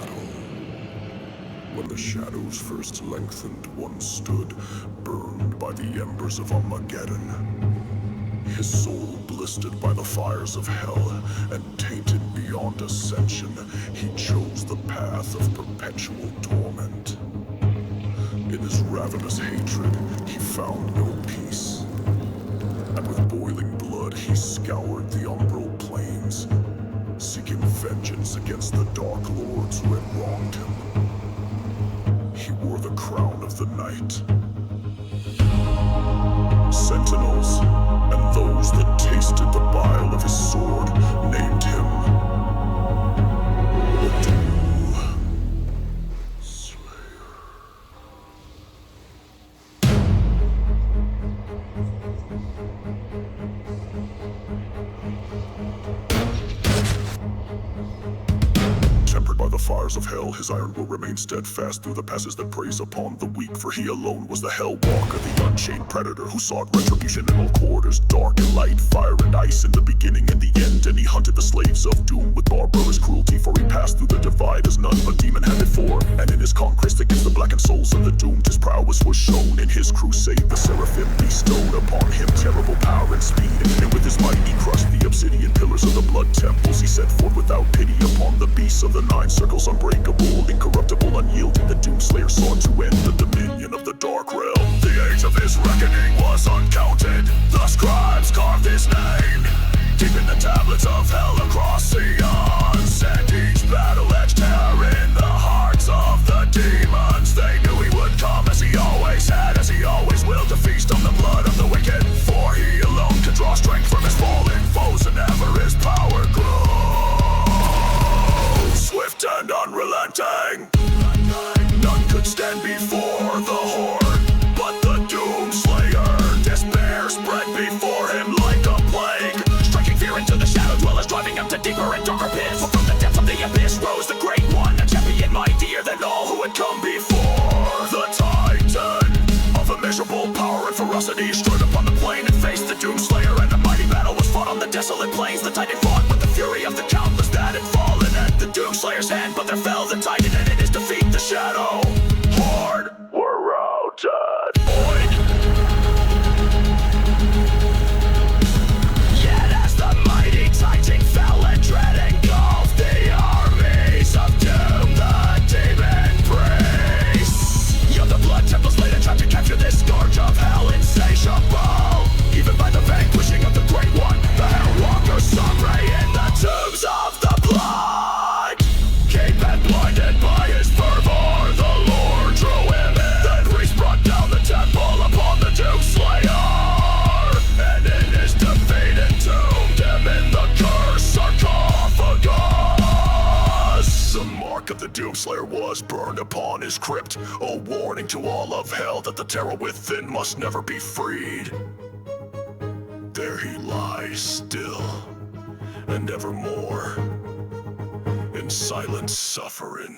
battle. When the shadows first lengthened, one stood, burned by the embers of Armageddon. His soul blistered by the fires of hell, and tainted beyond ascension, he chose the path of perpetual torment. In his ravenous hatred, he found no peace. And with boiling blood, he scoured the Umbral Plains, seeking vengeance against the Dark Lords who had wronged him. He wore the crown of the night. Sentinels, and those that tasted the bile of his sword, named him the Slayer. Tempered by the fires of hell, his iron will remain steadfast through the passes that preys upon the weak, for he alone was the hell walker, the unchained predator who sought retribution in all quarters, dark and light, fire and ice, in the beginning and the end. And he hunted the slaves of doom with barbarous cruelty, for he passed through the divide as none but demon had before. And in his conquest against the blackened souls of the doomed, his prowess was shown. In his crusade, the seraphim bestowed upon him terrible power and speed, and with his might he crushed the obsidian pillars of the blood temples. He set forth without pity upon the beasts of the nine circles, unbreakable, incorruptible, unyielding. The Doomslayer sought to end the dominion of the dark realm. The age of his reckoning was uncounted. The scribes carved his name deep in the tablets of hell across eons, and each battle edged terror in the hearts of the demons. They knew he would come, as he always had, as he always will, to feast on the blood of the wicked. For he alone could draw strength from his fallen foes, and ever his power grows swift and unrelenting. None could stand before the horde, but the Doomslayer. Despair spread before him like a plague, striking fear into the shadow dwellers, driving him to deeper and darker pits. For from the depths of the abyss rose the great one, a champion mightier than all who had come before. The Titan of immeasurable power and ferocity strode upon the plain and faced the Doomslayer, and a mighty battle was fought on the desolate plains. The Titan fought with the fury of the countless that had fallen at the Doomslayer's hand, but there fell the Titan, and in his defeat the shadow horde were routed. Void. Yet as the mighty Titan fell and dread engulfed the armies of doom, the demon priests, yet the blood temples laid and tried to capture this scourge of hell, insatiable even by the vanquishing of the great one. The hell walker saw prey in the tombs of the blood. Cape and blinded by his fervor, the Lord drew him in. Then priest brought down the temple upon the Doomslayer, and in his defeat entombed him in the cursed sarcophagus. The mark of the Doomslayer was burned upon his crypt, a warning to all of hell that the terror within must never be freed. There he lies still, and evermore in silent suffering.